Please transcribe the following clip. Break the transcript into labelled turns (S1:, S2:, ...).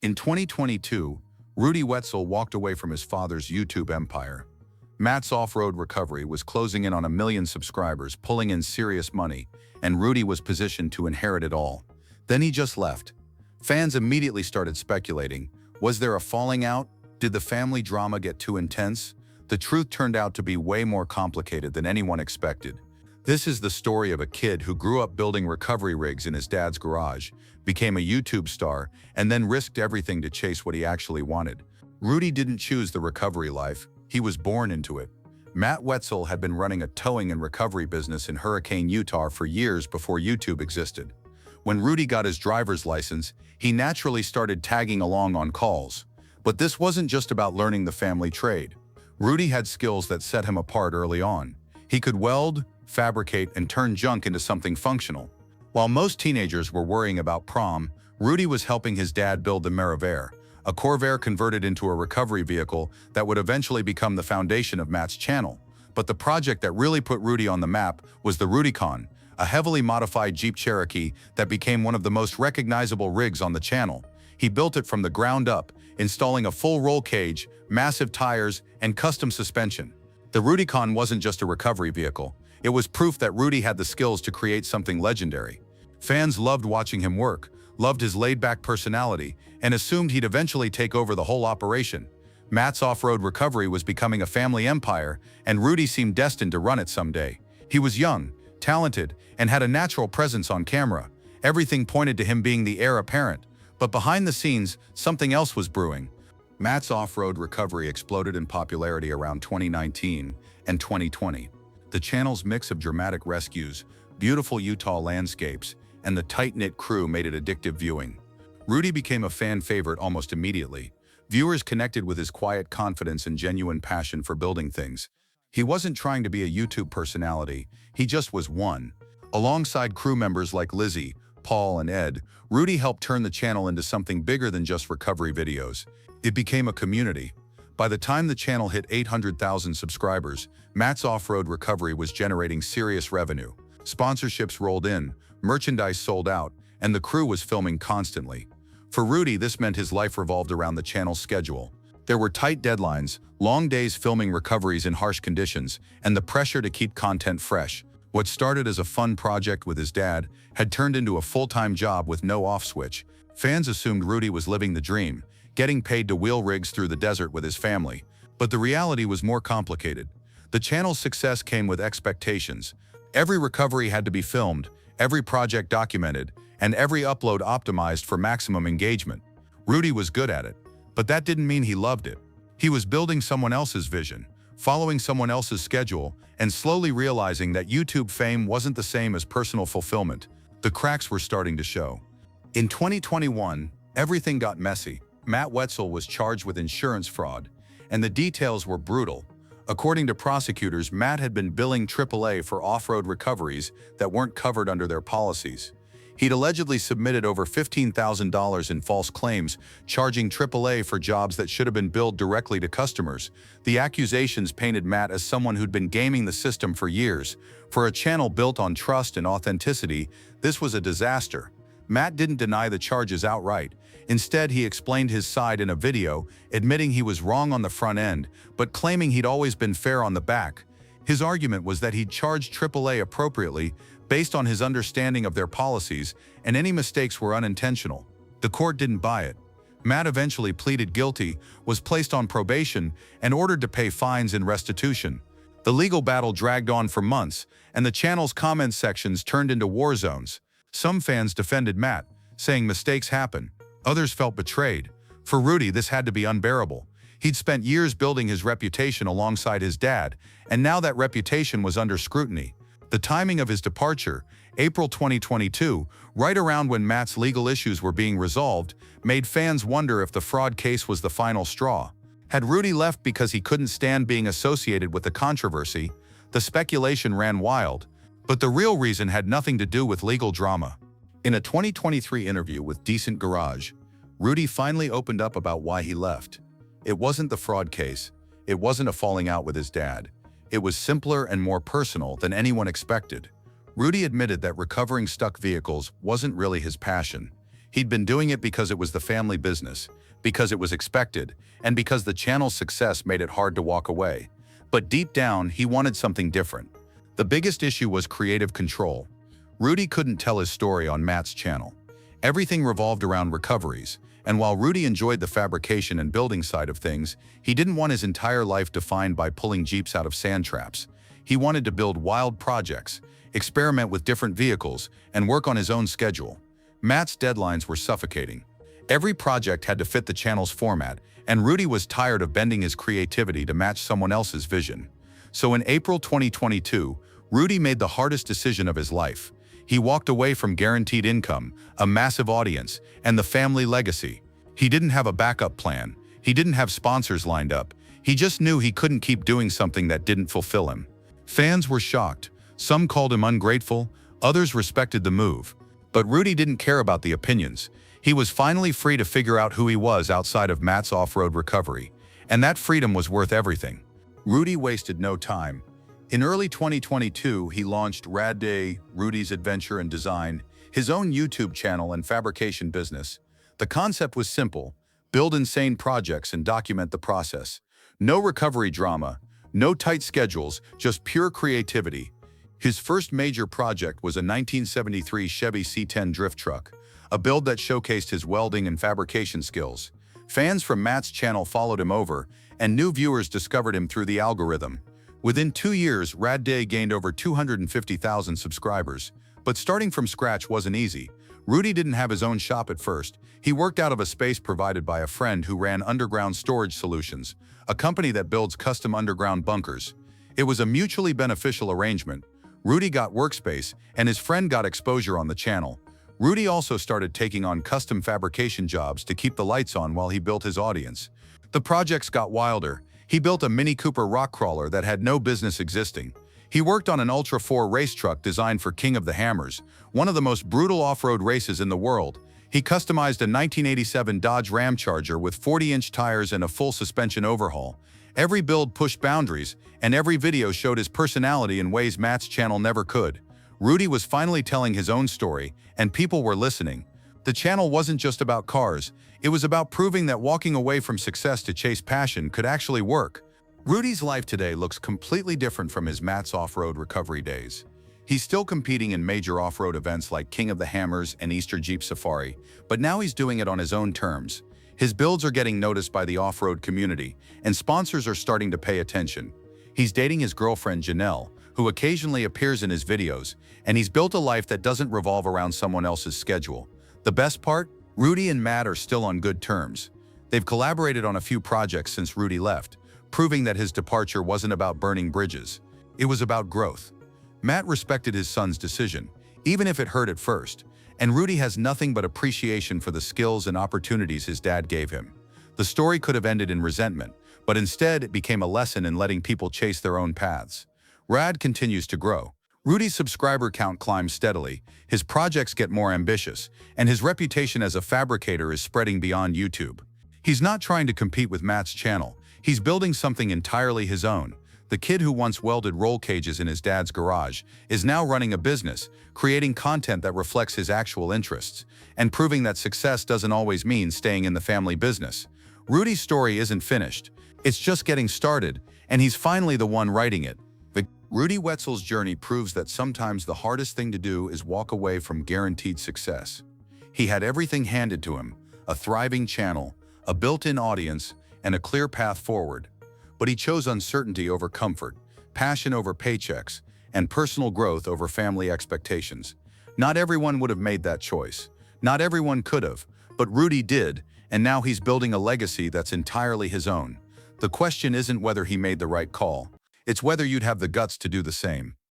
S1: In 2022, Rudy Wetzel walked away from his father's YouTube empire. Matt's off-road recovery was closing in on 1 million subscribers, pulling in serious money, and Rudy was positioned to inherit it all. Then he just left. Fans immediately started speculating. Was there a falling out? Did the family drama get too intense? The truth turned out to be way more complicated than anyone expected. This is the story of a kid who grew up building recovery rigs in his dad's garage, became a YouTube star, and then risked everything to chase what he actually wanted. Rudy didn't choose the recovery life. He was born into it. Matt Wetzel had been running a towing and recovery business in Hurricane, Utah for years before YouTube existed. When Rudy got his driver's license, he naturally started tagging along on calls. But this wasn't just about learning the family trade. Rudy had skills that set him apart early on. He could weld, fabricate, and turn junk into something functional. While most teenagers were worrying about prom, Rudy was helping his dad build the Merivair, a Corvair converted into a recovery vehicle that would eventually become the foundation of Matt's channel. But the project that really put Rudy on the map was the Rudycon, a heavily modified Jeep Cherokee that became one of the most recognizable rigs on the channel. He built it from the ground up, installing a full roll cage, massive tires, and custom suspension. The Rudycon wasn't just a recovery vehicle. It was proof that Rudy had the skills to create something legendary. Fans loved watching him work, loved his laid-back personality, and assumed he'd eventually take over the whole operation. Matt's off-road recovery was becoming a family empire, and Rudy seemed destined to run it someday. He was young, talented, and had a natural presence on camera. Everything pointed to him being the heir apparent. But behind the scenes, something else was brewing. Matt's off-road recovery exploded in popularity around 2019 and 2020. The channel's mix of dramatic rescues, beautiful Utah landscapes, and the tight-knit crew made it addictive viewing. Rudy became a fan favorite almost immediately. Viewers connected with his quiet confidence and genuine passion for building things. He wasn't trying to be a YouTube personality, he just was one. Alongside crew members like Lizzie, Paul, and Ed, Rudy helped turn the channel into something bigger than just recovery videos. It became a community. By the time the channel hit 800,000 subscribers, Matt's off-road recovery was generating serious revenue. Sponsorships rolled in, merchandise sold out, and the crew was filming constantly. For Rudy, this meant his life revolved around the channel's schedule. There were tight deadlines, long days filming recoveries in harsh conditions, and the pressure to keep content fresh. What started as a fun project with his dad had turned into a full-time job with no off switch. Fans assumed Rudy was living the dream, getting paid to wheel rigs through the desert with his family. But the reality was more complicated. The channel's success came with expectations. Every recovery had to be filmed, every project documented, and every upload optimized for maximum engagement. Rudy was good at it, but that didn't mean he loved it. He was building someone else's vision, following someone else's schedule, and slowly realizing that YouTube fame wasn't the same as personal fulfillment. The cracks were starting to show. In 2021, everything got messy. Matt Wetzel was charged with insurance fraud, and the details were brutal. According to prosecutors, Matt had been billing AAA for off-road recoveries that weren't covered under their policies. He'd allegedly submitted over $15,000 in false claims, charging AAA for jobs that should have been billed directly to customers. The accusations painted Matt as someone who'd been gaming the system for years. For a channel built on trust and authenticity, this was a disaster. Matt didn't deny the charges outright. Instead, he explained his side in a video, admitting he was wrong on the front end, but claiming he'd always been fair on the back. His argument was that he'd charged AAA appropriately, based on his understanding of their policies, and any mistakes were unintentional. The court didn't buy it. Matt eventually pleaded guilty, was placed on probation, and ordered to pay fines and restitution. The legal battle dragged on for months, and the channel's comment sections turned into war zones. Some fans defended Matt, saying mistakes happen. Others felt betrayed. For Rudy, this had to be unbearable. He'd spent years building his reputation alongside his dad, and now that reputation was under scrutiny. The timing of his departure, April 2022, right around when Matt's legal issues were being resolved, made fans wonder if the fraud case was the final straw. Had Rudy left because he couldn't stand being associated with the controversy? The speculation ran wild, but the real reason had nothing to do with legal drama. In a 2023 interview with Decent Garage, Rudy finally opened up about why he left. It wasn't the fraud case. It wasn't a falling out with his dad. It was simpler and more personal than anyone expected. Rudy admitted that recovering stuck vehicles wasn't really his passion. He'd been doing it because it was the family business, because it was expected, and because the channel's success made it hard to walk away. But deep down, he wanted something different. The biggest issue was creative control. Rudy couldn't tell his story on Matt's channel. Everything revolved around recoveries, and while Rudy enjoyed the fabrication and building side of things, he didn't want his entire life defined by pulling Jeeps out of sand traps. He wanted to build wild projects, experiment with different vehicles, and work on his own schedule. Matt's deadlines were suffocating. Every project had to fit the channel's format, and Rudy was tired of bending his creativity to match someone else's vision. So in April 2022, Rudy made the hardest decision of his life. He walked away from guaranteed income, a massive audience, and the family legacy. He didn't have a backup plan. He didn't have sponsors lined up. He just knew he couldn't keep doing something that didn't fulfill him. Fans were shocked. Some called him ungrateful, others respected the move. But Rudy didn't care about the opinions. He was finally free to figure out who he was outside of Matt's off-road recovery. And that freedom was worth everything. Rudy wasted no time. In early 2022, he launched Rad Day, Rudy's Adventure and Design, his own YouTube channel and fabrication business. The concept was simple: build insane projects and document the process. No recovery drama, no tight schedules, just pure creativity. His first major project was a 1973 Chevy C10 drift truck, a build that showcased his welding and fabrication skills. Fans from Matt's channel followed him over, and new viewers discovered him through the algorithm. Within 2 years, Rad Day gained over 250,000 subscribers. But starting from scratch wasn't easy. Rudy didn't have his own shop at first. He worked out of a space provided by a friend who ran Underground Storage Solutions, a company that builds custom underground bunkers. It was a mutually beneficial arrangement. Rudy got workspace, and his friend got exposure on the channel. Rudy also started taking on custom fabrication jobs to keep the lights on while he built his audience. The projects got wilder. He built a Mini Cooper rock crawler that had no business existing. He worked on an Ultra 4 race truck designed for King of the Hammers, one of the most brutal off-road races in the world. He customized a 1987 Dodge Ram Charger with 40-inch tires and a full suspension overhaul. Every build pushed boundaries, and every video showed his personality in ways Matt's channel never could. Rudy was finally telling his own story, and people were listening. The channel wasn't just about cars. It was about proving that walking away from success to chase passion could actually work. Rudy's life today looks completely different from his Matt's off-road recovery days. He's still competing in major off-road events like King of the Hammers and Easter Jeep Safari, but now he's doing it on his own terms. His builds are getting noticed by the off-road community, and sponsors are starting to pay attention. He's dating his girlfriend Janelle, who occasionally appears in his videos, and he's built a life that doesn't revolve around someone else's schedule. The best part? Rudy and Matt are still on good terms. They've collaborated on a few projects since Rudy left, proving that his departure wasn't about burning bridges. It was about growth. Matt respected his son's decision, even if it hurt at first, and Rudy has nothing but appreciation for the skills and opportunities his dad gave him. The story could have ended in resentment, but instead it became a lesson in letting people chase their own paths. Rad continues to grow. Rudy's subscriber count climbs steadily, his projects get more ambitious, and his reputation as a fabricator is spreading beyond YouTube. He's not trying to compete with Matt's channel. He's building something entirely his own. The kid who once welded roll cages in his dad's garage is now running a business, creating content that reflects his actual interests, and proving that success doesn't always mean staying in the family business. Rudy's story isn't finished. It's just getting started, and he's finally the one writing it. Rudy Wetzel's journey proves that sometimes the hardest thing to do is walk away from guaranteed success. He had everything handed to him: a thriving channel, a built-in audience, and a clear path forward. But he chose uncertainty over comfort, passion over paychecks, and personal growth over family expectations. Not everyone would have made that choice. Not everyone could have, but Rudy did, and now he's building a legacy that's entirely his own. The question isn't whether he made the right call. It's whether you'd have the guts to do the same.